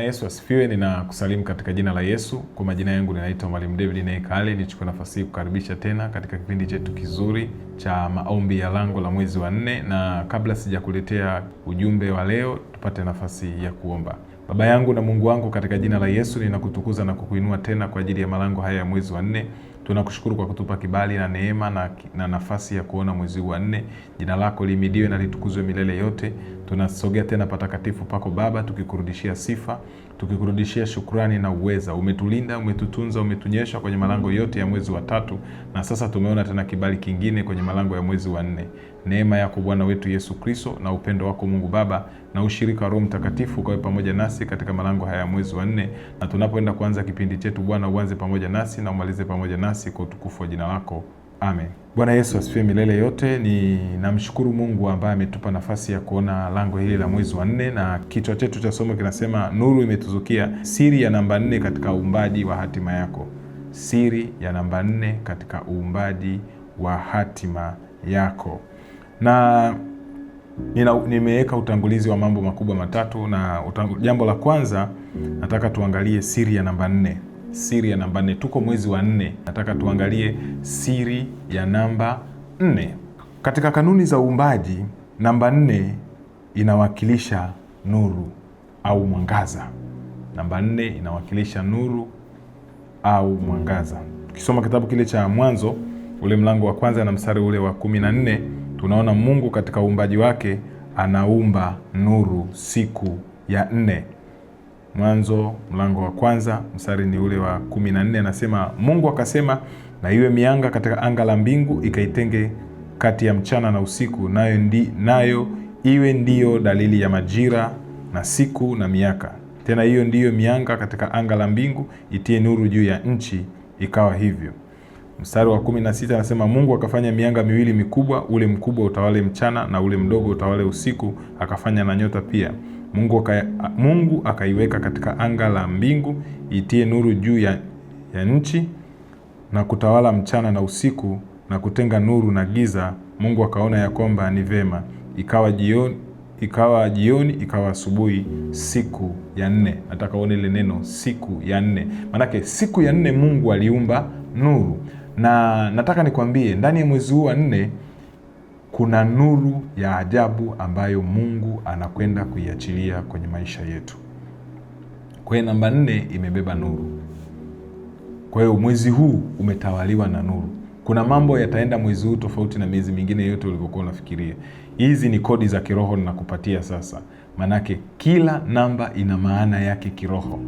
Yesu asifiwe. Ninakusalimu katika jina la Yesu. Kwa majina yangu ninaitwa Mwalimu David Naikale. Nichukue nafasi hii kukaribisha tena katika kipindi chetu kizuri cha maombi ya lango la mwezi wa 4, na kabla sijakuletea ujumbe wa leo, tupate nafasi ya kuomba. Baba yangu na Mungu wangu, katika jina la Yesu ninakutukuza na kukuinua tena kwa ajili ya malango haya ya mwezi wa 4. Tunakushukuru kwa kutupa kibali na neema na nafasi ya kuona mwezi wa 4. Jina lako lihimidiwe na litukuzwe milele yote. Tunasogea tena patakatifu pako Baba, tukikurudishia sifa, tukikurudishia shukrani na uweza. Umetulinda, umetutunza, umetunyesha kwenye malango yote ya mwezi wa 3, na sasa tumeona tena kibali kingine kwenye malango ya mwezi wa 4. Neema yako Bwana wetu Yesu Kristo na upendo wako Mungu Baba na ushirika wa Roho Mtakatifu ukawe pamoja nasi katika malango haya ya mwezi wa 4, na tunapoenda kuanza kipindi chetu Bwana, uanze pamoja nasi na umalize pamoja nasi kwa utukufu wa jina lako. Amen. Bwana Yesu asifiwe milele yote. Ninamshukuru Mungu ambaye ametupa nafasi ya kuona lango hili la mwezi wa 4, na kichwa chetu cha somo kinasema nuru imetuzukia, siri ya namba 4 katika uumbaji wa hatima yako. Siri ya namba 4 katika uumbaji wa hatima yako. Na nimeweka utangulizi wa mambo makubwa matatu, na jambo la kwanza nataka tuangalie siri ya namba 4. Siri ya namba 4. Tuko mwezi wa 4. Nataka tuangalie siri ya namba 4. Katika kanuni za uumbaji, namba 4 inawakilisha nuru au mwangaza. Namba 4 inawakilisha nuru au mwangaza. Tukisoma kitabu kile cha Mwanzo, ule mlango wa kwanza na mstari ule wa 14, tunaona Mungu katika uumbaji wake anaumba nuru siku ya 4. Mwanzo mlango wa kwanza mstari ni ule wa 14, anasema Mungu akasema, na iwe mianga katika anga la mbingu ikaitenge kati ya mchana na usiku, nayo iwe ndiyo dalili ya majira na siku na miaka. Tena hiyo ndiyo mianga katika anga la mbingu itie nuru juu ya nchi, ikawa hivyo. Mstari wa 16 anasema Mungu akafanya mianga miwili mikubwa, ule mkubwa utawale mchana na ule mdogo utawale usiku, akafanya na nyota pia. Mungu akaiweka katika anga la mbingu itie nuru juu ya nchi na kutawala mchana na usiku, na kutenga nuru na giza. Mungu akaona ya kwamba ni vema. Ikawa jioni, ikawa asubuhi, siku ya 4. Nataka uone ile neno siku ya 4. Manake siku ya 4 Mungu aliumba nuru. Na nataka nikwambie, ndani ya mwezi huu wa 4 kuna nuru ya ajabu ambayo Mungu anakwenda kuiachilia kwenye maisha yetu. Kwa hiyo namba 4 imebeba nuru. Kwa hiyo mwezi huu umetawaliwa na nuru. Kuna mambo yataenda mwezi huu tofauti na miezi mingine yote ulivyokuwa unafikiria. Hizi ni kodi za kiroho ninakupatia sasa. Manake kila namba ina maana yake kiroho.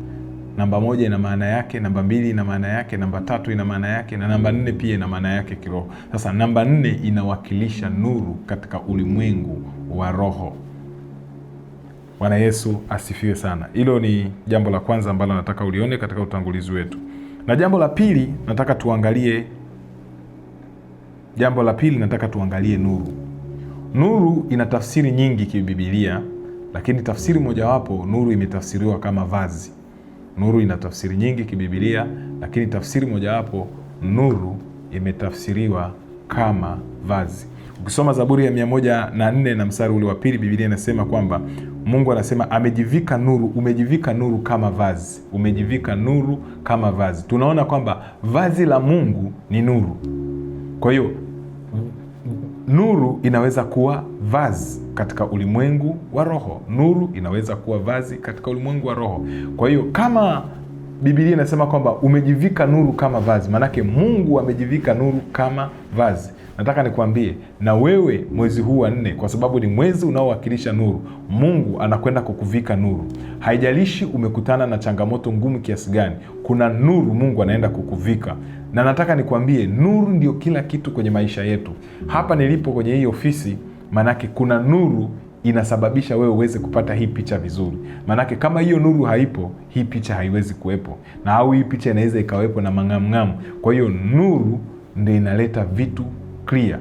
Namba 1 ina maana yake, namba 2 ina maana yake, namba 3 ina maana yake, na namba 4 pia ina maana yake kiroho. Sasa namba 4 inawakilisha nuru katika ulimwengu wa roho. Bwana Yesu asifiwe sana. Hilo ni jambo la kwanza ambalo nataka ulione katika utangulizi wetu. Na jambo la pili nataka tuangalie nuru. Nuru ina tafsiri nyingi kiBiblia, lakini tafsiri mojawapo, nuru imetafsiriwa kama vazi. Nuru ina tafsiri nyingi kiBiblia, lakini tafsiri mojawapo, nuru imetafsiriwa kama vazi. Ukisoma Zaburi ya 104 na mstari ule wa 2, Biblia inasema kwamba Mungu anasema amejivika nuru, umejivika nuru kama vazi. Umejivika nuru kama vazi. Tunaona kwamba vazi la Mungu ni nuru. Kwa hiyo nuru inaweza kuwa vazi katika ulimwengu wa roho. Nuru inaweza kuwa vazi katika ulimwengu wa roho. Kwa hiyo kama Biblia inasema kwamba umejivika nuru kama vazi, manake Mungu amejivika nuru kama vazi. Nataka nikwambie na wewe mwezi huu wa 4, kwa sababu ni mwezi unaowakilisha nuru, Mungu anakwenda kukuvika nuru. Haijalishi umekutana na changamoto ngumu kiasi gani, kuna nuru Mungu anaenda kukuvika. Na nataka nikwambie nuru ndio kila kitu kwenye maisha yetu. Hapa nilipo kwenye hii ofisi, manake kuna nuru inasababisha wewe uweze kupata hii picha vizuri. Manake kama hiyo nuru haipo, hii picha haiwezi kuwepo. Na au hii picha inaweza ikawepo na mangamngamu. Kwa hiyo nuru ndio inaleta vitu clear.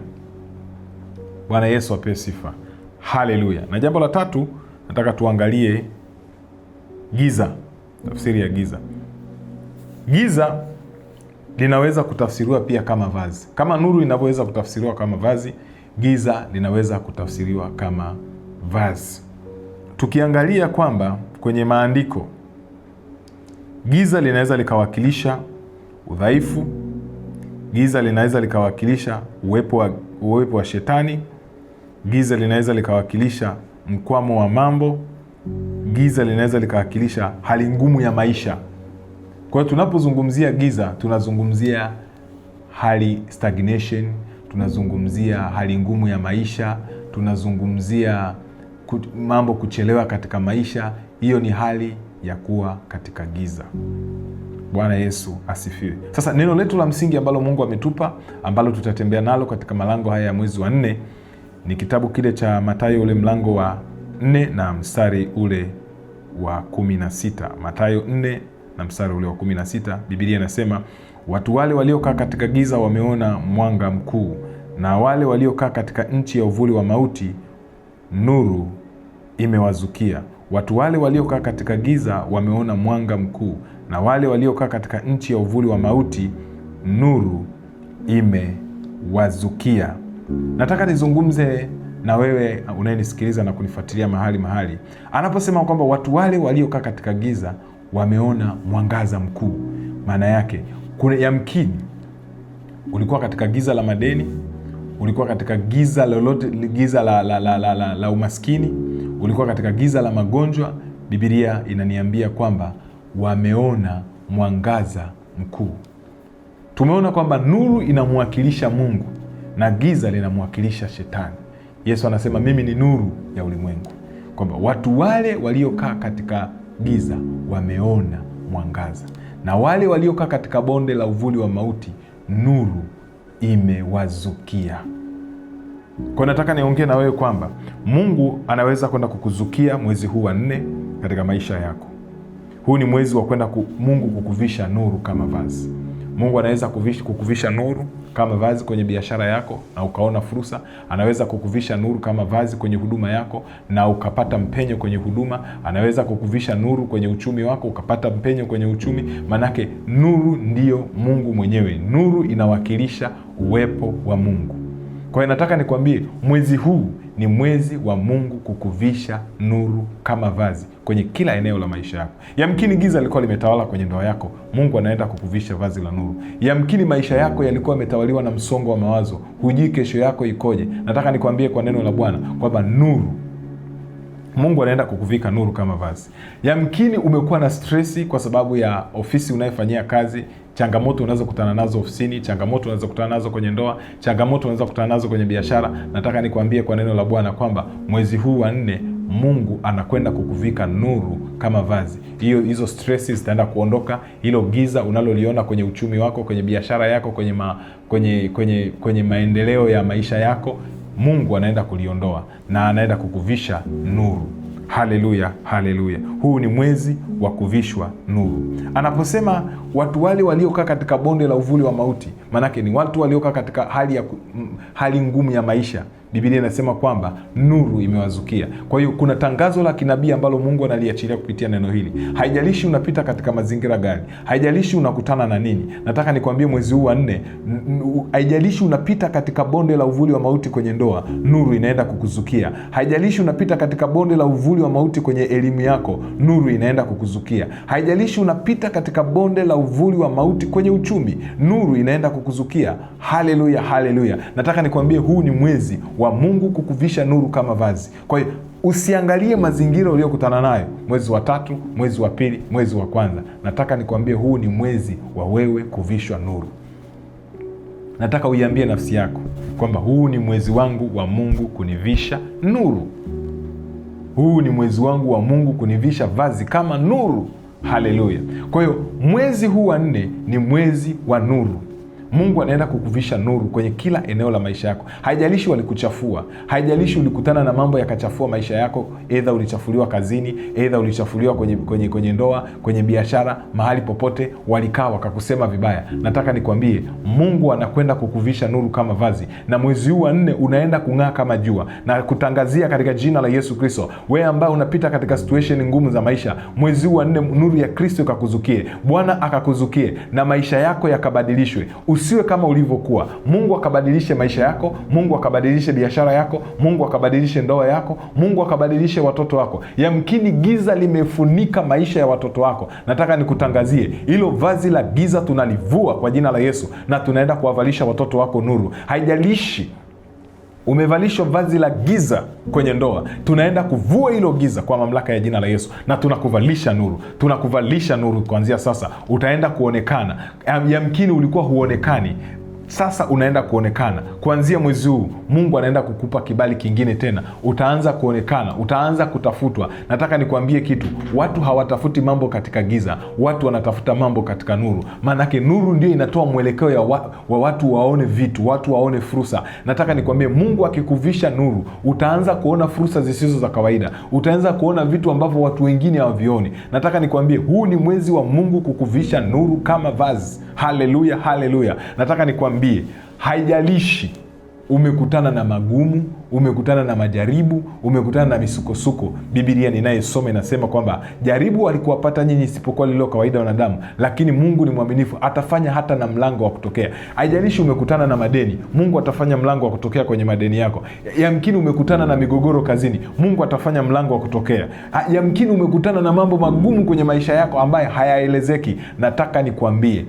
Bwana Yesu apewe sifa. Haleluya. Na jambo la tatu nataka tuangalie giza. Tafsiri ya giza. Giza linaweza kutafsiriwa pia kama vazi. Kama nuru inavyoweza kutafsiriwa kama vazi, giza linaweza kutafsiriwa kama vazi. Tukiangalia kwamba kwenye maandiko Giza linaweza likawakilisha udhaifu. Giza linaweza likawakilisha uwepo wa shetani. Giza linaweza likawakilisha mkwamo wa mambo. Giza linaweza likawakilisha hali ngumu ya maisha. Kwa hiyo tunapozungumzia giza, tunazungumzia hali stagnation, tunazungumzia hali ngumu ya maisha, tunazungumzia mambo kuchelewa katika maisha. Hiyo ni hali ya kuwa katika giza. Bwana Yesu asifiwe. Sasa neno letu la msingi ambalo Mungu ametupa, ambalo tutatembea nalo katika malango haya ya mwezi wa 4, ni kitabu kile cha Mathayo ule mlango wa 4 na mstari ule wa 16. Mathayo 4 na mstari ule wa 16. Biblia inasema, watu wale waliokaa katika giza wameona mwanga mkuu, na wale waliokaa katika nchi ya uvuli wa mauti nuru imewazukia. Watu wale waliokaa katika giza wameona mwanga mkuu, na wale waliokaa katika nchi ya uvuli wa mauti nuru imewazukia. Nataka nizungumze na wewe unayenisikiliza na kunifuatilia mahali. Anaposema kwamba watu wale waliokaa katika giza wameona mwangaza mkuu, maana yake kuna yamkini ulikuwa katika giza la madeni, ulikuwa katika giza lolote, giza la umaskini, ulikuwa katika giza la magonjwa. Biblia inaniambia kwamba wameona mwangaza mkuu. Tumeona kwamba nuru inamwakilisha Mungu na giza linamwakilisha shetani. Yesu anasema mimi ni nuru ya ulimwengu, kwamba watu wale waliokaa katika giza wameona mwangaza, na wale waliokaa katika bonde la uvuli wa mauti nuru imewazukia. Kwa nataka niongee na wewe kwamba Mungu anaweza kwenda kukuzukia mwezi huu wa 4 katika maisha yako. Huu ni mwezi wa kwenda Mungu kukuvisha nuru kama vazi. Mungu anaweza kukuvisha nuru kama vazi kwenye biashara yako na ukaona fursa. Anaweza kukuvisha nuru kama vazi kwenye huduma yako na ukapata mpenyo kwenye huduma. Anaweza kukuvisha nuru kwenye uchumi wako ukapata mpenyo kwenye uchumi. Manake nuru ndiyo Mungu mwenyewe. Nuru inawakilisha uwepo wa Mungu. Kwa hiyo nataka nikwambie mwezi huu ni mwezi wa Mungu kukuvisha nuru kama vazi kwenye kila eneo la maisha yako. Yamkini giza lilikuwa limetawala kwenye ndoa yako, Mungu anaenda kukuvisha vazi la nuru. Yamkini maisha yako yalikuwa yametawaliwa na msongo wa mawazo, hujui kesho yako ikoje. Nataka nikwambie kwa neno la Bwana kwamba nuru, Mungu anaenda kukuvika nuru kama vazi. Yamkini umekuwa na stresi kwa sababu ya ofisi unayofanyia kazi, changamoto unaweza kukutana nazo ofisini, changamoto unaweza kukutana nazo kwenye ndoa, changamoto unaweza kukutana nazo kwenye biashara. Nataka nikwambie kwa neno la Bwana kwamba mwezi huu wa 4 Mungu anakwenda kukuvika nuru kama vazi. Hizo stresses zitaenda kuondoka. Hilo giza unaloliona kwenye uchumi wako, kwenye biashara yako, kwenye maendeleo ya maisha yako, Mungu anaenda kuliondoa na anaenda kukuvisha nuru. Haleluya, haleluya. Huu ni mwezi wa kuvishwa nuru. Anaposema watu wale waliokaa katika bonde la uvuli wa mauti, manake ni watu waliokaa katika hali ngumu ya maisha. Biblia inasema kwamba nuru imewazukia. Kwa hiyo kuna tangazo la kinabii ambalo Mungu analiachilia kupitia neno hili. Haijalishi unapita katika mazingira gani, haijalishi unakutana na nini. Nataka nikwambie mwezi huu wa 4, haijalishi unapita katika bonde la uvuli wa mauti kwenye ndoa, nuru inaenda kukuzukia. Haijalishi unapita katika bonde la uvuli wa mauti kwenye elimu yako, nuru inaenda kukuzukia. Haijalishi unapita katika bonde la uvuli wa mauti kwenye uchumi, nuru inaenda kukuzukia. Haleluya, haleluya. Nataka nikwambie huu ni mwezi wa Mungu kukuvisha nuru kama vazi. Kwa hiyo usiangalie mazingira uliyokutana nayo mwezi wa 3, mwezi wa 2, mwezi wa 1. Nataka nikwambie huu ni mwezi wa wewe kuvishwa nuru. Nataka uiambie nafsi yako kwamba huu ni mwezi wangu wa Mungu kunivisha nuru. Huu ni mwezi wangu wa Mungu kunivisha vazi kama nuru. Haleluya. Kwa hiyo mwezi huu wa 4 ni mwezi wa nuru. Mungu anaenda kukuvisha nuru kwenye kila eneo la maisha yako. Haijalishi walikuchafua, haijalishi ulikutana na mambo yakachafua maisha yako, aidha ulichafuliwa kazini, aidha ulichafuliwa kwenye ndoa, kwenye biashara, mahali popote walikaa wakakusema vibaya. Nataka nikwambie Mungu anakwenda kukuvisha nuru kama vazi, na mwezi huu wa 4 unaenda kung'aa kama jua, na kutangazia katika jina la Yesu Kristo, wewe ambaye unapita katika situation ngumu za maisha, mwezi huu wa 4 nuru ya Kristo ikakuzukie, Bwana akakuzukie na maisha yako yakabadilishwe. usiwe kama ulivyokuwa. Mungu akabadilishe maisha yako, Mungu akabadilishe biashara yako, Mungu akabadilishe ndoa yako, Mungu akabadilishe watoto wako. Yamkini giza limefunika maisha ya watoto wako. Nataka nikutangazie, hilo vazi la giza tunalivua kwa jina la Yesu, na tunaenda kuwavalisha watoto wako nuru. Haijalishi umevalishwa vazi la giza kwenye ndoa, tunaenda kuvua hilo giza kwa mamlaka ya jina la Yesu, na tunakuvalisha nuru. Tunakuvalisha nuru kuanzia sasa. Utaenda kuonekana. Yamkini ulikuwa huonekani, sasa unaenda kuonekana. Kuanzia mwezi huu Mungu anaenda kukupa kibali kingine tena. Utaanza kuonekana, utaanza kutafutwa. Nataka nikwambie kitu, watu hawatafuti mambo katika giza, watu wanatafuta mambo katika nuru. Maanake nuru ndio inatoa mwelekeo wa watu waone vitu, watu waone fursa. Nataka nikwambie, Mungu akikuvisha nuru, utaanza kuona fursa zisizo za kawaida. Utaanza kuona vitu ambavyo watu wengine hawavioni. Nataka nikwambie, huu ni mwezi wa Mungu kukuvisha nuru kama vazi. Haleluya, haleluya. Nataka nikwambie, haijalishi umekutana na magumu, umekutana na majaribu, umekutana na misukosuko. Biblia ninayesoma inasema kwamba jaribu alikuwapata nyinyi isipokuwa lilo kawaida wanadamu, lakini Mungu ni mwaminifu, atafanya hata na mlango wa kutokea. Haijalishi umekutana na madeni, Mungu atafanya mlango wa kutokea kwenye madeni yako. Yamkini umekutana na migogoro kazini, Mungu atafanya mlango wa kutokea. Yamkini umekutana na mambo magumu kwenye maisha yako ambayo hayaelezeki. Nataka nikwambie,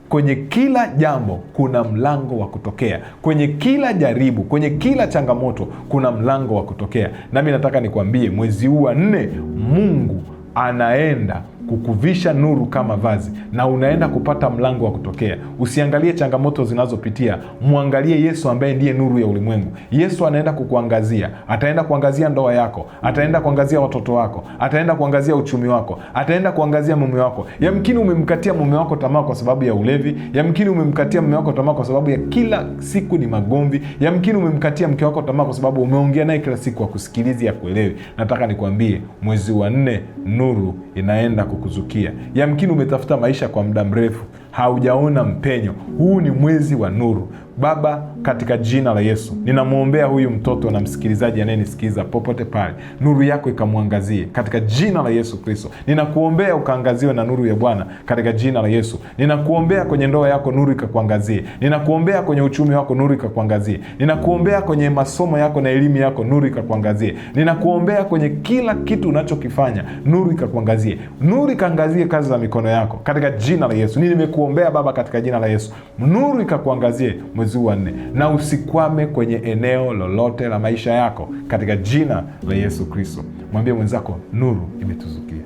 kwenye kila jambo kuna mlango wa kutokea. Kwenye kila jaribu, kwenye kila changamoto kuna mlango wa kutokea. Nami nataka nikwambie, mwezi huu wa 4 Mungu anaenda kukuvisha nuru kama vazi, na unaenda kupata mlango wa kutokea. Usiangalie changamoto zinazopitia, muangalie Yesu ambaye ndiye nuru ya ulimwengu. Yesu anaenda kukuangazia. Ataenda kuangazia ndoa yako, ataenda kuangazia watoto wako, ataenda kuangazia uchumi wako, ataenda kuangazia mume wako. Yamkini umemkatia mume wako tamaa kwa sababu ya ulevi. Yamkini umemkatia mume wako tamaa kwa sababu ya kila siku ni magomvi. Yamkini umemkatia mke wako tamaa kwa sababu umeongea naye kila siku akusikilizi, akuelewi. Nataka nikwambie, mwezi wa 4 nuru inaenda kukuzukia. Yamkini umetafuta maisha kwa muda mrefu, haujaona mpenyo. Huu ni mwezi wa nuru. Baba, katika jina la Yesu, ninamwombea huyu mtoto na msikilizaji anayenisikiliza popote pale, nuru yako ikamwangazie katika jina la Yesu Kristo. Ninakuombea ukaangaziwe na nuru ya Bwana katika jina la Yesu. Ninakuombea kwenye ndoa yako, nuru ikakuangazie. Ninakuombea kwenye uchumi wako, nuru ikakuangazie. Ninakuombea kwenye masomo yako na elimu yako, nuru ikakuangazie. Ninakuombea kwenye kila kitu unachokifanya, nuru ikakuangazie. Nuru ikaangazie kazi za mikono yako katika jina la Yesu. Nimekuombea Baba katika jina la Yesu, nuru ikakuangazie mwezi wa 4, na usikwame kwenye eneo lolote la maisha yako katika jina la Yesu Kristo. Mwambie mwenzako, nuru imetuzukia.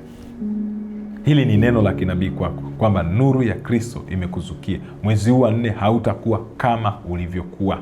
Hili ni neno la kinabii kwako kwamba nuru ya Kristo imekuzukia. Mwezi wa 4 hautakuwa kama ulivyokuwa.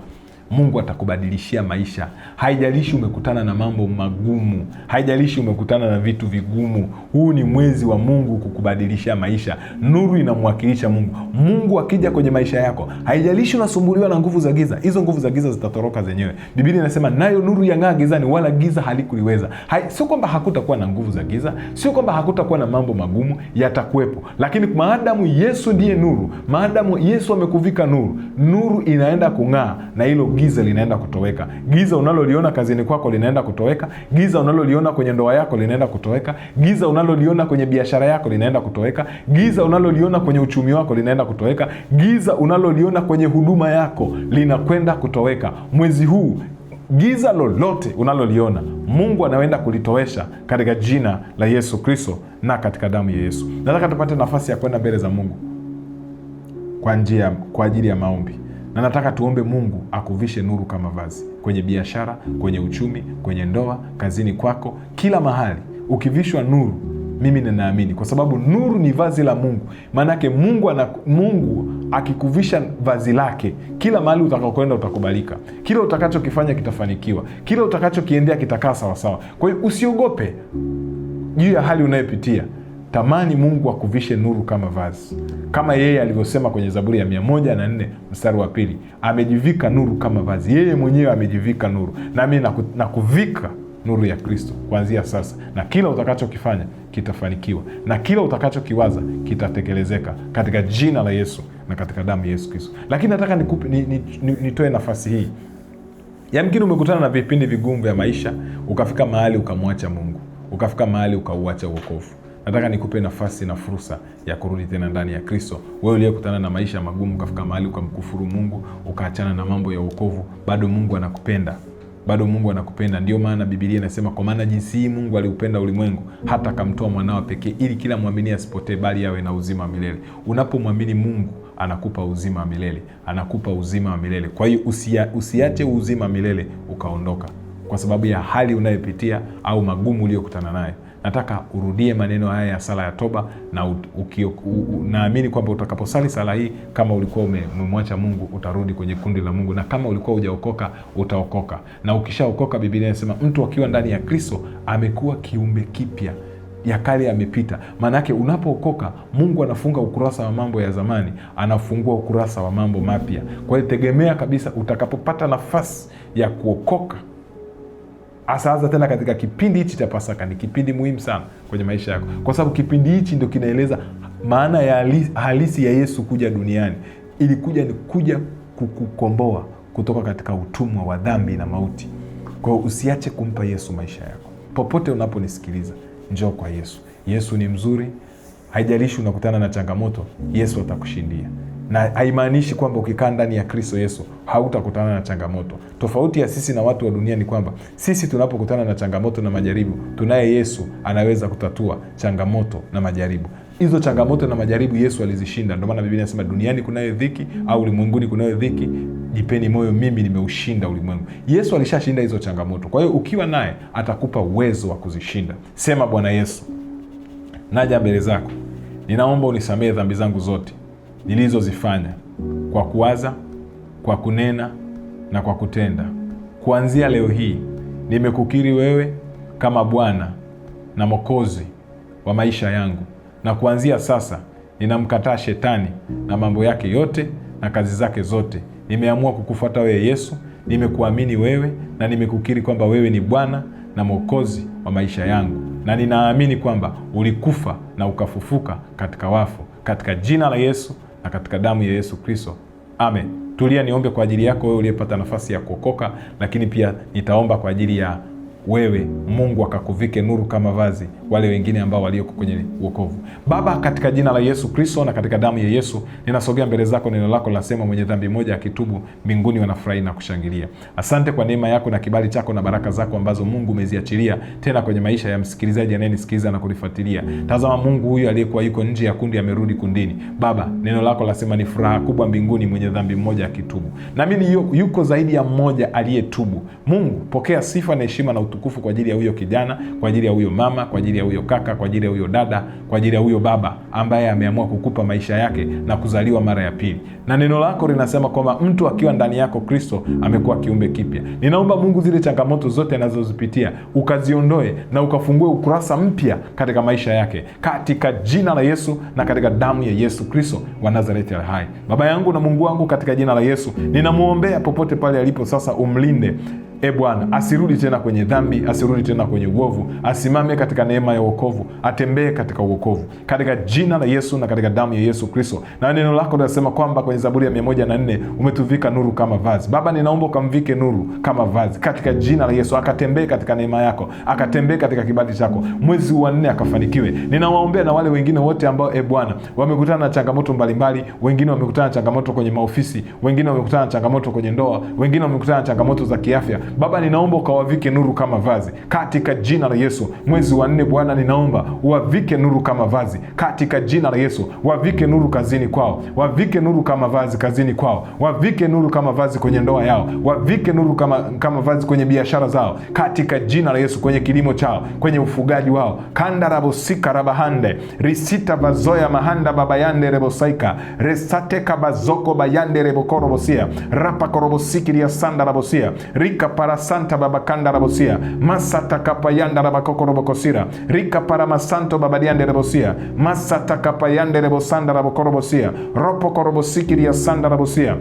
Mungu atakubadilishia maisha. Haijalishi umekutana na mambo magumu, haijalishi umekutana na vitu vigumu, huu ni mwezi wa Mungu kukubadilishia maisha. Nuru inamwakilisha Mungu. Mungu akija kwenye maisha yako, haijalishi unasumbuliwa na nguvu za giza, hizo nguvu za giza zitatoroka zenyewe. Biblia inasema nayo nuru yang'aa gizani, wala giza halikuliweza. Sio kwamba hakutakuwa na nguvu za giza, sio kwamba hakutakuwa na mambo magumu, yatakuwepo. Lakini maadamu Yesu ndiye nuru, maadamu Yesu amekuvika nuru, nuru inaenda kung'aa na hilo giza linaenda kutoweka. Giza unaloliona kazini kwako linaenda kutoweka. Giza unaloliona kwenye ndoa yako linaenda kutoweka. Giza unaloliona kwenye biashara yako linaenda kutoweka. Giza unaloliona kwenye uchumi wako linaenda kutoweka. Giza unaloliona kwenye huduma yako linakwenda kutoweka. Mwezi huu giza lolote unaloliona, Mungu anaenda kulitowesha katika jina la Yesu Kristo na katika damu ya Yesu. Nataka tupate nafasi ya kwenda mbele za Mungu kwa ajili ya maombi. Na nataka tuombe Mungu akuvishe nuru kama vazi, kwenye biashara, kwenye uchumi, kwenye ndoa, kazini kwako, kila mahali ukivishwa nuru. Mimi ninaamini kwa sababu nuru ni vazi la Mungu. Maanake Mungu akikuvisha vazi lake, kila mahali utakakoenda utakubalika. Kila utakachokifanya kitafanikiwa. Kila utakachokiendea kitakaa sawa sawa. Kwa hiyo usiogope juu ya hali unayopitia. Tamani Mungu akuvishe nuru kama vazi, kama yeye alivyosema kwenye Zaburi ya 104 mstari wa 2, amejivika nuru kama vazi. Yeye mwenyewe amejivika nuru, nami nakuvika nuru ya Kristo kuanzia sasa, na kila utakachokifanya kitafanikiwa, na kila utakachokiwaza kitatekelezeka katika jina la Yesu na katika damu ya Yesu Kristo. Lakini nataka nitoe nafasi hii. Yamkini umekutana na vipindi vigumu vya maisha, ukafika mahali ukamwacha Mungu, ukafika mahali ukauacha wokovu. nataka nikupe nafasi na fursa ya kurudi tena ndani ya Kristo. Wewe uliyekutana na maisha magumu, ukafika mahali ukamkufuru Mungu, ukaachana na mambo ya wokovu, bado Mungu anakupenda. Bado Mungu anakupenda. Ndio maana Biblia inasema kwa maana jinsi hii Mungu aliupenda ulimwengu hata akamtoa mwanao pekee ili kila muamini asipotee bali awe na uzima wa milele. Unapomwamini Mungu anakupa uzima wa milele. Anakupa uzima wa milele. Kwa hiyo usiache uzima wa milele ukaondoka kwa sababu ya hali unayopitia au magumu uliyokutana nayo. Nataka urudie maneno haya ya sala ya toba, na naamini kwamba utakaposali sala hii, kama ulikuwa umemwacha Mungu, utarudi kwenye kundi la Mungu, na kama ulikuwa hujaokoka utaokoka. Na ukishaokoka, Biblia inasema mtu akiwa ndani ya Kristo amekuwa kiumbe kipya, ya kale yamepita. Maana yake unapookoka, Mungu anafunga ukurasa wa mambo ya zamani, anafungua ukurasa wa mambo mapya. Kwa hiyo tegemea kabisa utakapopata nafasi ya kuokoka, hasa tena katika kipindi hichi cha Pasaka. Ni kipindi muhimu sana kwenye maisha yako, kwa sababu kipindi hichi ndio kinaeleza maana ya halisi ya Yesu kuja duniani. Ilikuja ni kuja kukukomboa kutoka katika utumwa wa dhambi na mauti. Kwa hiyo usiache kumpa Yesu maisha yako. Popote unaponisikiliza, njoo kwa Yesu. Yesu ni mzuri. Haijalishi unakutana na changamoto, Yesu atakushindia. Na haimaanishi kwamba ukikaa ndani ya Kristo Yesu hautakutana na changamoto. Tofauti ya sisi na watu wa dunia ni kwamba sisi tunapokutana na changamoto na majaribu, tunaye Yesu anaweza kutatua changamoto na majaribu. Hizo changamoto na majaribu Yesu alizishinda. Ndio maana Biblia inasema duniani kunayo dhiki, au ulimwenguni kunayo dhiki, jipeni moyo, mimi nimeushinda ulimwengu. Yesu alishashinda hizo changamoto. Kwa hiyo ukiwa naye atakupa uwezo wa kuzishinda. Sema, Bwana Yesu, naja mbele zako. Ninaomba unisamehe dhambi zangu zote nilizozifanya kwa kuwaza, kwa kunena na kwa kutenda. Kuanzia leo hii nimekukiri wewe kama Bwana na Mwokozi wa maisha yangu, na kuanzia sasa ninamkataa shetani na mambo yake yote na kazi zake zote. Nimeamua kukufuata wewe Yesu, nimekuamini wewe na nimekukiri kwamba wewe ni Bwana na Mwokozi wa maisha yangu, na ninaamini kwamba ulikufa na ukafufuka katika wafu, katika jina la Yesu na katika damu ya Yesu Kristo. Amen. Tulia niombe kwa ajili yako wewe uliyepata nafasi ya kuokoka, lakini pia nitaomba kwa ajili ya wewe Mungu akakuvike nuru kama vazi wale wengine ambao walioko kwenye wokovu. Baba, katika jina la Yesu Kristo na katika damu ya Yesu, ninasogea mbele zako. Neno lako linasema mwenye dhambi moja akitubu, mbinguni wanafurahi na kushangilia. Asante kwa neema yako na kibali chako na baraka zako ambazo Mungu umeziachilia tena kwenye maisha ya msikilizaji anayenisikiliza na kulifuatilia. Tazama, Mungu huyu aliyekuwa yuko nje ya kundi amerudi kundini. Baba, neno lako linasema ni furaha kubwa mbinguni mwenye dhambi moja akitubu. Na mimi yuko zaidi ya mmoja aliyetubu. Mungu, pokea sifa na heshima na utukufu kwa ajili ya huyo kijana, kwa ajili ya huyo mama, kwa ajili ya huyo kaka, kwa ajili ya huyo dada, kwa ajili ya huyo baba ambaye ameamua kukupa maisha yake na kuzaliwa mara ya pili. Na neno lako linasema kwamba mtu akiwa ndani yako Kristo amekuwa kiumbe kipya. Ninaomba Mungu, zile changamoto zote anazozipitia ukaziondoe na ukafungue ukurasa mpya katika maisha yake, katika jina la Yesu na katika damu ya Yesu Kristo wa Nazareti aliye hai. Baba yangu na Mungu wangu, katika jina la Yesu ninamuombea popote pale alipo sasa, umlinde. Bwana, asirudi tena kwenye dhambi, asirudi tena kwenye uovu, asimame katika neema ya wokovu, atembee katika wokovu, katika jina la Yesu na katika damu ya Yesu Kristo. Na neno lako linasema kwamba kwenye Zaburi ya 104 umetuvika nuru kama vazi. Baba, ninaomba ukamvike nuru kama vazi katika jina la Yesu, akatembee katika neema yako, akatembee katika kibali chako, mwezi wa 4 akafanikiwe. Ninawaombea na wale wengine wote ambao Bwana wamekutana na changamoto mbalimbali. Wengine wamekutana na changamoto kwenye maofisi, wengine wamekutana na changamoto kwenye ndoa, wengine wamekutana na changamoto za kiafya. Baba, ninaomba ukawavike nuru kama vazi katika jina la Yesu. Mwezi wa 4 Bwana, ninaomba uwavike nuru kama vazi katika jina la Yesu. Wavike nuru kazini kwao, wavike nuru kama vazi kazini kwao, wavike nuru kama vazi kwenye ndoa yao, wavike nuru kama vazi kwenye biashara zao katika jina la Yesu, kwenye kilimo chao, kwenye ufugaji wao. Kanda rabosika rabahande risita bazoya mahanda babayande rebosaika resateka bazoko bayande rebokorobosia rapa korobosiki riasanda rabosia rika parasanta babakanda rabosia masata kapayanda rabakokorobokosira rika paramasanto babadiande rebosia masata kapayande rebosanda rabokorobosia ropo korobosiki riasanda rabosia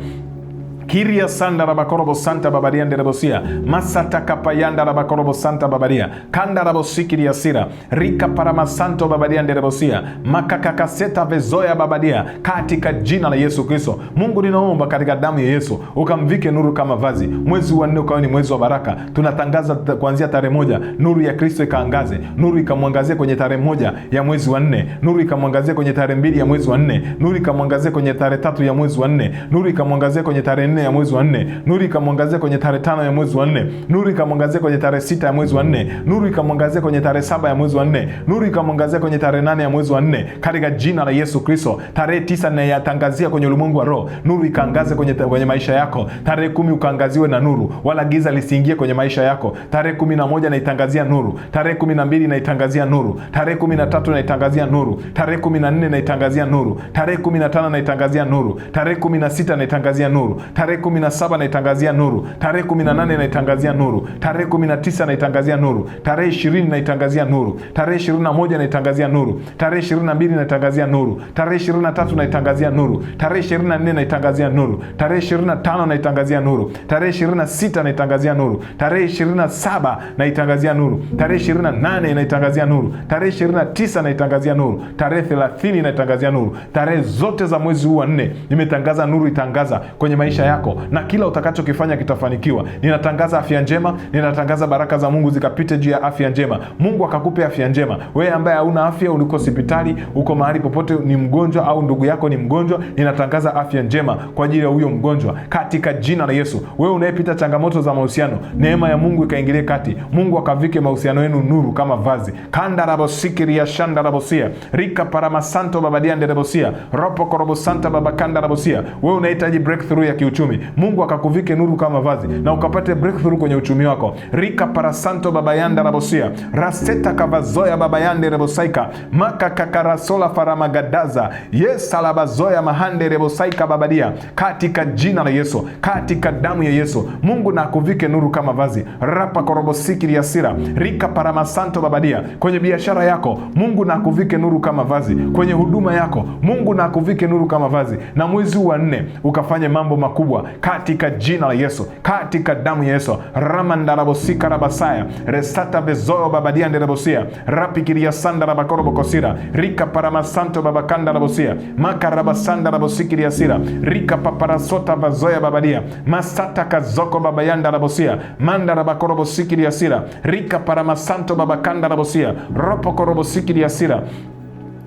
kiria sanda rabakorobo santa babadia nderebosia masata kapayanda rabakorobo santa babadia kanda rabosikiria sira rika paramasanto babadia nderebosia makakakaseta vezoya babadia, katika jina la Yesu Kristo. Mungu, ninaomba katika damu ya Yesu ukamvike nuru kama vazi. Mwezi wa 4 ukawa ni mwezi wa baraka. Tunatangaza kuanzia tarehe 1 nuru ya Kristo ikaangaze, nuru ikamwangazie kwenye tarehe 1 ya mwezi wa 4, nuru ikamwangazie kwenye tarehe 2 ya mwezi wa 4, nuru ikamwangazie kwenye tarehe 3 ya mwezi wa 4, nuru ikamwangazie kwenye tarehe 4 ya mwezi wa 4, nuru ikamwangazie kwenye tarehe 5 ya mwezi wa 4, nuru ikamwangazie kwenye tarehe 6 ya mwezi wa 4, nuru ikamwangazie kwenye tarehe 7 ya mwezi wa 4, nuru ikamwangazie kwenye tarehe 8 ya mwezi wa 4, katika jina la Yesu Kristo. Tarehe 9 na yatangazia kwenye ulimwengu wa roho, nuru ikaangaze kwenye maisha yako. Tarehe 10 ukaangaziwe na nuru, wala giza lisiingie kwenye maisha yako. Tarehe 11 naitangazia nuru, tarehe 12 naitangazia nuru, tarehe 13 naitangazia nuru, tarehe 14 naitangazia nuru, tarehe 15 naitangazia nuru, tarehe 16 naitangazia nuru, tarehe 17 naitangazia nuru, tarehe 18 naitangazia nuru, tarehe 19 naitangazia nuru, tarehe 20 naitangazia nuru, tarehe 21 naitangazia nuru, tarehe 22 naitangazia nuru, tarehe 23 naitangazia nuru, tarehe 24 naitangazia nuru, tarehe 25 naitangazia nuru, tarehe 26 naitangazia nuru, tarehe 27 naitangazia nuru, tarehe 28 naitangazia nuru, tarehe 29 naitangazia nuru, tarehe 30 naitangazia nuru. Tarehe zote za mwezi huu wa 4 nimetangaza nuru itangaza kwenye maisha yako, na kila utakachokifanya kitafanikiwa. Ninatangaza afya njema, ninatangaza baraka za Mungu zikapite juu ya afya njema. Mungu akakupe afya njema. Wewe ambaye hauna afya, uliko hospitali, uko mahali popote ni mgonjwa, au ndugu yako ni mgonjwa, ninatangaza afya njema kwa ajili ya huyo mgonjwa katika jina la Yesu. Wewe unayepita changamoto za mahusiano, neema ya Mungu ikaingilie kati. Mungu akavike mahusiano yenu nuru kama vazi. Kanda rabosikiria shanda rabosia rika paramasanto babadia nderebosia ropo korobo santa babakanda rabosia. Wewe unahitaji breakthrough ya kiuchumi, Mungu akakuvike nuru kama vazi na ukapate breakthrough kwenye uchumi wako. Rika parasanto babayanda rabosia raseta kavazoya babayande rebosaika maka kakarasola faramagadaza yesalabazoya mahande rebosaika babadia, katika jina la Yesu, katika damu ya Yesu. Mungu na akuvike nuru kama vazi. Rapa korobosiki ya sira rika paramasanto babadia. Kwenye biashara yako Mungu na akuvike nuru kama vazi. Kwenye huduma yako Mungu na akuvike nuru kama vazi, na mwezi wa 4 ukafanye mambo makubwa katika jina la Yesu, katika damu ya Yesu. Ramandarabosika rabasaya resata bezoyo babadia nderebosia rapikiria sanda rabakorobokosira rika paramasanto babakanda rabosia makarabasanda rabosiki ya sira rika paparasota bazoya babadia masata kazoko babayanda rabosia manda rabakorobosiki ya sira rika paramasanto babakanda rabosia ropo korobosiki ya sira,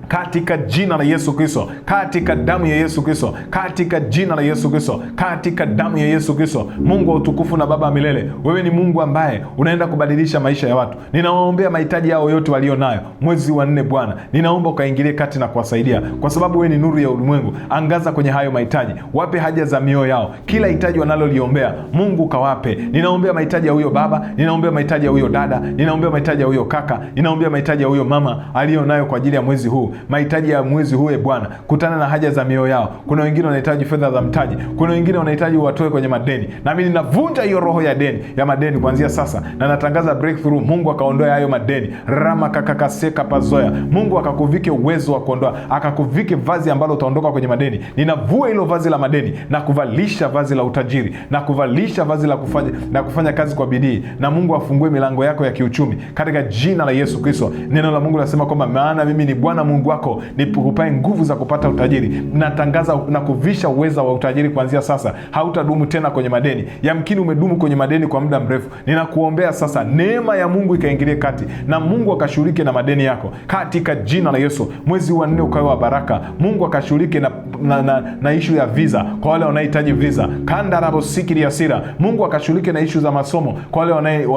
katika jina la Yesu Kristo, katika damu ya Yesu Kristo, katika jina la Yesu Kristo, katika damu ya Yesu Kristo. Mungu wa utukufu na Baba milele, wewe ni Mungu ambaye unaenda kubadilisha maisha ya watu. Ninawaombea mahitaji yao yote walio nayo mwezi wa 4 Bwana. Ninaomba ukaingilie kati na kuwasaidia, kwa sababu wewe ni nuru ya ulimwengu. Angaza kwenye hayo mahitaji, wape haja za mioyo yao, kila hitaji wanaloliombea Mungu kawape. Ninaombea mahitaji ya huyo baba, ninaombea mahitaji ya huyo dada, ninaombea mahitaji ya huyo kaka, ninaombea mahitaji ya huyo mama alio nayo kwa ajili ya mwezi huu. Mahitaji ya mwezi huu Bwana, kutana na haja za mioyo yao. Kuna wengine wanahitaji fedha za mtaji, kuna wengine wanahitaji watoe kwenye madeni. Na mimi ninavunja hiyo roho ya deni, ya madeni kuanzia sasa, na natangaza breakthrough. Mungu akaondoe hayo madeni. Rama kakakaseka pazoya. Mungu akakuvike uwezo wa kuondoa, akakuvike vazi ambalo utaondoka kwenye madeni. Ninavua hilo vazi la madeni na kuvalisha vazi la utajiri, na kuvalisha vazi la kufanya kazi kwa bidii, na Mungu afungue milango yako ya kiuchumi katika jina la Yesu Kristo. Neno la Mungu linasema kwamba maana mimi ni Bwana Mungu wako, nikupae nguvu za kupata utajiri. Natangaza na kuvisha uweza wa utajiri kuanzia sasa. Hautadumu tena kwenye madeni. Yamkini umedumu kwenye madeni kwa muda mrefu. Ninakuombea sasa neema ya Mungu ikaingilie kati, na Mungu akashughulike na madeni yako katika jina la Yesu. Mwezi wa 4 ukawe wa baraka. Mungu akashughulike na issue ya visa kwa wale wanaohitaji visa. Kanda rabosiki ya sira. Mungu akashughulike na issue za masomo kwa wale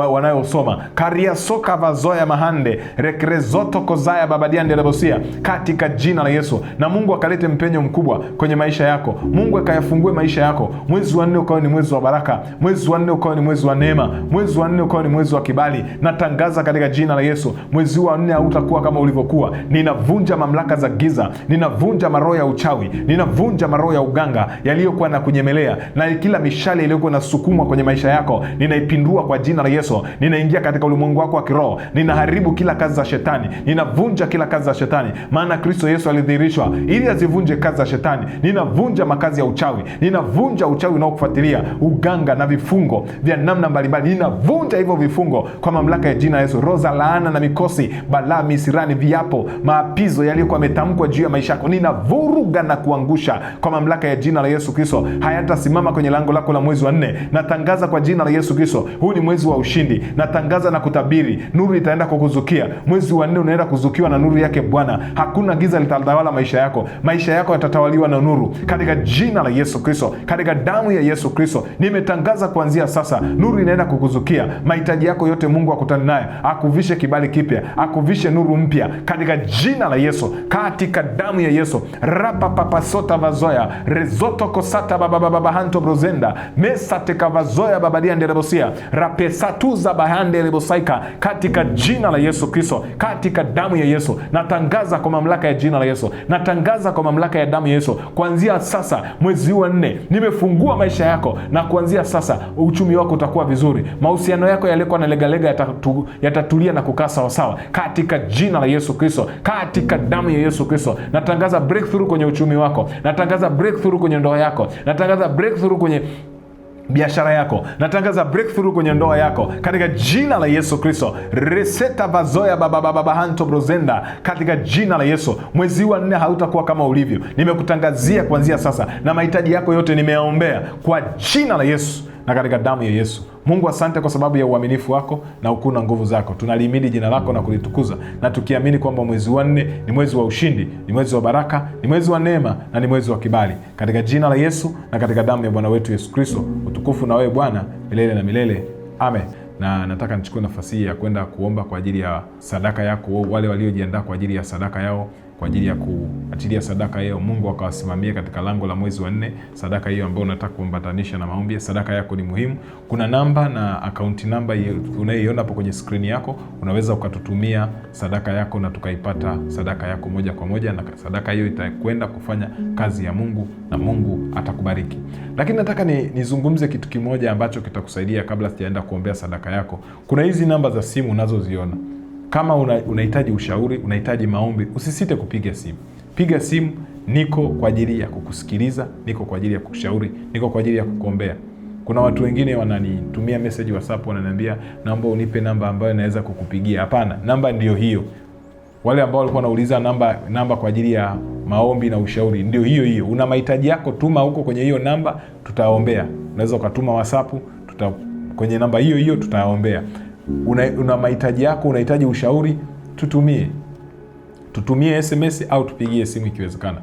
wanayosoma. Karia soka vazoya mahande rekrezoto kozaya babadiande rabosia, katika jina la Yesu. Na Mungu akalete mpenyo mkubwa kwenye maisha yako. Mungu akayafungue maisha yako. Mwezi wa 4 ukawe ni mwezi wa baraka. Mwezi wa 4 ukawe ni mwezi wa neema. Mwezi wa 4 ukawe ni mwezi wa kibali. Natangaza katika jina la Yesu, mwezi wa 4 hautakuwa kama ulivyokuwa. Ninavunja mamlaka za giza, ninavunja maroho ya uchawi, ninavunja maroho ya uganga yaliyokuwa na kunyemelea, na kila mishale iliyokuwa inasukumwa kwenye maisha yako ninaipindua kwa jina la Yesu. Ninaingia katika ulimwengu wako wa kiroho, ninaharibu kila kazi za shetani, ninavunja kila kazi za shetani maana Kristo Yesu alidhihirishwa ili azivunje kazi za shetani. Ninavunja makazi ya uchawi, ninavunja uchawi unaokufuatilia, uganga na vifungo vya namna mbalimbali. Ninavunja hivyo vifungo kwa mamlaka ya jina la Yesu. Roho za laana na mikosi, balaa, misirani, viapo, maapizo yaliyokuwa yametamkwa juu ya maisha yako, ninavuruga na kuangusha kwa mamlaka ya jina la Yesu Kristo. Hayatasimama kwenye lango lako la mwezi wa 4. Natangaza kwa jina la Yesu Kristo, huu ni mwezi wa ushindi. Natangaza na kutabiri, nuru itaenda kukuzukia. Mwezi wa 4 unaenda kuzukiwa na nuru yake Bwana. Hakuna giza litatawala maisha yako. Maisha yako yatatawaliwa na nuru katika jina la Yesu Kristo, katika damu ya Yesu Kristo. Nimetangaza kuanzia sasa, nuru inaenda kukuzukia. Mahitaji yako yote Mungu akutane naye, akuvishe kibali kipya, akuvishe nuru mpya katika jina la Yesu, katika damu ya Yesu. Rapa papa sota vazoya rezoto kosata baba hanto brozenda mesate kavazoya babadia nderebosia rapesatuza bahande lebosaika, katika jina la Yesu Kristo, katika damu ya Yesu. Natangaza kwa mamlaka ya jina la Yesu, natangaza kwa mamlaka ya damu ya Yesu, kuanzia sasa mwezi wa 4 nimefungua maisha yako, na kuanzia sasa uchumi wako utakuwa vizuri. Mahusiano yako yalikuwa na legalega yatatulia na kukaa sawa sawa katika jina la Yesu Kristo, katika damu ya Yesu Kristo. Natangaza breakthrough kwenye uchumi wako, natangaza breakthrough kwenye ndoa yako, natangaza breakthrough kwenye biashara yako, natangaza breakthrough kwenye ndoa yako katika jina la Yesu Kristo. Reseta vazoya baba hanto brozenda, katika jina la Yesu. Mwezi wa 4 hautakuwa kama ulivyo. Nimekutangazia kuanzia sasa, na mahitaji yako yote nimeyaombea kwa jina la Yesu na katika damu ya Yesu. Mungu, asante kwa sababu ya uaminifu wako na ukuu na nguvu zako. Tunalihimidi jina lako na kulitukuza, na tukiamini kwamba mwezi wa 4 ni mwezi wa ushindi, ni mwezi wa baraka, ni mwezi wa neema na ni mwezi wa kibali, katika jina la Yesu na katika damu ya Bwana wetu Yesu Kristo. Utukufu na wewe Bwana milele na milele. Amen. Na nataka nichukue nafasi hii ya kwenda kuomba kwa ajili ya sadaka yako, wale waliojiandaa kwa ajili ya sadaka yao, kwa ajili ya kuachilia sadaka hiyo. Mungu akawasimamie katika lango la mwezi wa 4. Sadaka hiyo ambayo unataka kuambatanisha na maombi, sadaka yako ni muhimu. Kuna namba na akaunti namba unayoiona hapo kwenye screen yako. Unaweza ukatutumia sadaka yako na tukaipata sadaka yako moja kwa moja, na sadaka hiyo itakwenda kufanya kazi ya Mungu na Mungu atakubariki. Lakini nataka nizungumze kitu kimoja ambacho kitakusaidia kabla sijaenda kuombea sadaka yako. Kuna hizi namba za simu unazoziona. Kama unahitaji ushauri, unahitaji maombi, usisite kupiga simu. Piga simu, niko kwa ajili ya kukusikiliza, niko kwa ajili ya kukushauri, niko kwa ajili ya kukuombea. Kuna watu wengine wananitumia message WhatsApp, wananiambia naomba unipe namba ambayo naweza kukupigia. Hapana, namba ndio hiyo. Wale ambao walikuwa wanauliza namba kwa ajili ya maombi na ushauri, ndio hiyo hiyo. Una mahitaji yako, tuma huko kwenye hiyo namba, tutaombea. Unaweza ukatuma WhatsApp, kwenye namba hiyo hiyo tutaombea. Una mahitaji yako, unahitaji ushauri, tutumie SMS au tupigie simu ikiwezekana.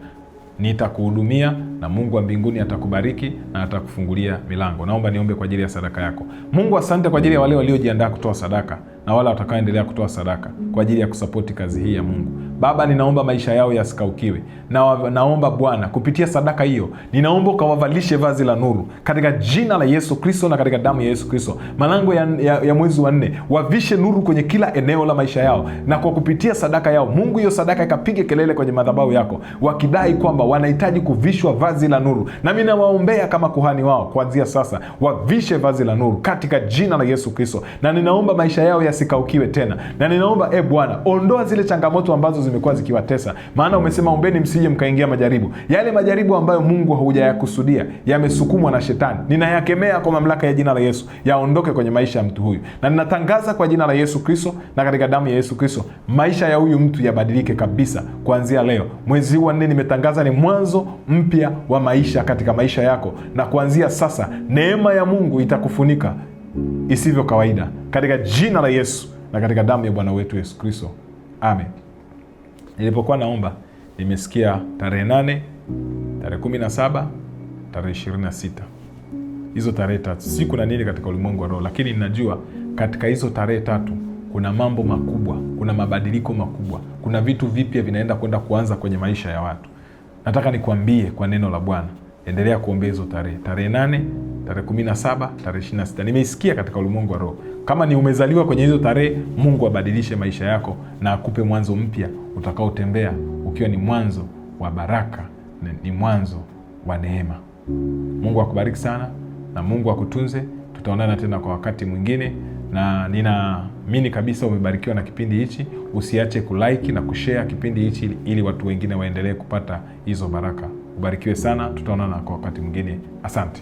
Nitakuhudumia na Mungu wa mbinguni atakubariki na atakufungulia milango. Naomba niombe kwa ajili ya sadaka yako. Mungu, asante kwa ajili ya wale waliojiandaa kutoa sadaka na wale watakaoendelea kutoa sadaka kwa ajili ya kusapoti kazi hii ya Mungu. Baba, ninaomba maisha yao yasikaukiwe. Naomba Bwana, kupitia sadaka hiyo, ninaomba ukawavalishe vazi la nuru katika jina la Yesu Kristo na katika damu ya Yesu Kristo. Malango ya mwezi wa 4 wavishe nuru kwenye kila eneo la maisha yao, na kwa kupitia sadaka yao Mungu, hiyo sadaka ikapige kelele kwenye madhabahu yako, wakidai kwamba wanahitaji kuvishwa vazi la nuru. Na mimi nawaombea kama kuhani wao, kuanzia sasa wavishe vazi la nuru katika jina la Yesu Kristo. Na ninaomba maisha yao yasikaukiwe tena. Na ninaomba Bwana, ondoa zile changamoto ambazo zimekuwa zikiwatesa. Maana umesema ombeni msije mkaingia majaribu. Yale majaribu ambayo Mungu haujayakusudia, yamesukumwa na shetani, ninayakemea kwa mamlaka ya jina la Yesu, yaondoke kwenye maisha ya mtu huyu. Na ninatangaza kwa jina la Yesu Kristo na katika damu ya Yesu Kristo, maisha ya huyu mtu yabadilike kabisa kuanzia leo. Mwezi wa 4 nimetangaza ni mwanzo mpya wa maisha katika maisha yako, na kuanzia sasa neema ya Mungu itakufunika isivyo kawaida katika jina la Yesu na katika damu ya Bwana wetu Yesu Kristo. Amen. Nilipokuwa naomba, nimesikia tarehe 8, tarehe 17, tarehe 26. Hizo tarehe 3. Si kuna nini katika ulimwengu wa roho, lakini ninajua katika hizo tarehe 3 kuna mambo makubwa, kuna mabadiliko makubwa, kuna vitu vipya vinaenda kwenda kuanza kwenye maisha ya watu. Nataka nikwambie kwa neno la Bwana, endelea kuombea hizo tarehe. Tarehe 8, tarehe 17, tarehe 26. Nimeisikia katika ulimwengu wa roho. Kama ni umezaliwa kwenye hizo tarehe, Mungu abadilishe maisha yako na akupe mwanzo mpya utakaotembea ukiwa ni mwanzo wa baraka, ni mwanzo wa neema. Mungu akubariki sana na Mungu akutunze. Tutaonana tena kwa wakati mwingine. na ninaamini kabisa umebarikiwa na kipindi hichi. Usiache kulike na kushare kipindi hichi ili watu wengine waendelee kupata hizo baraka. Ubarikiwe sana, tutaonana kwa wakati mwingine. Asante.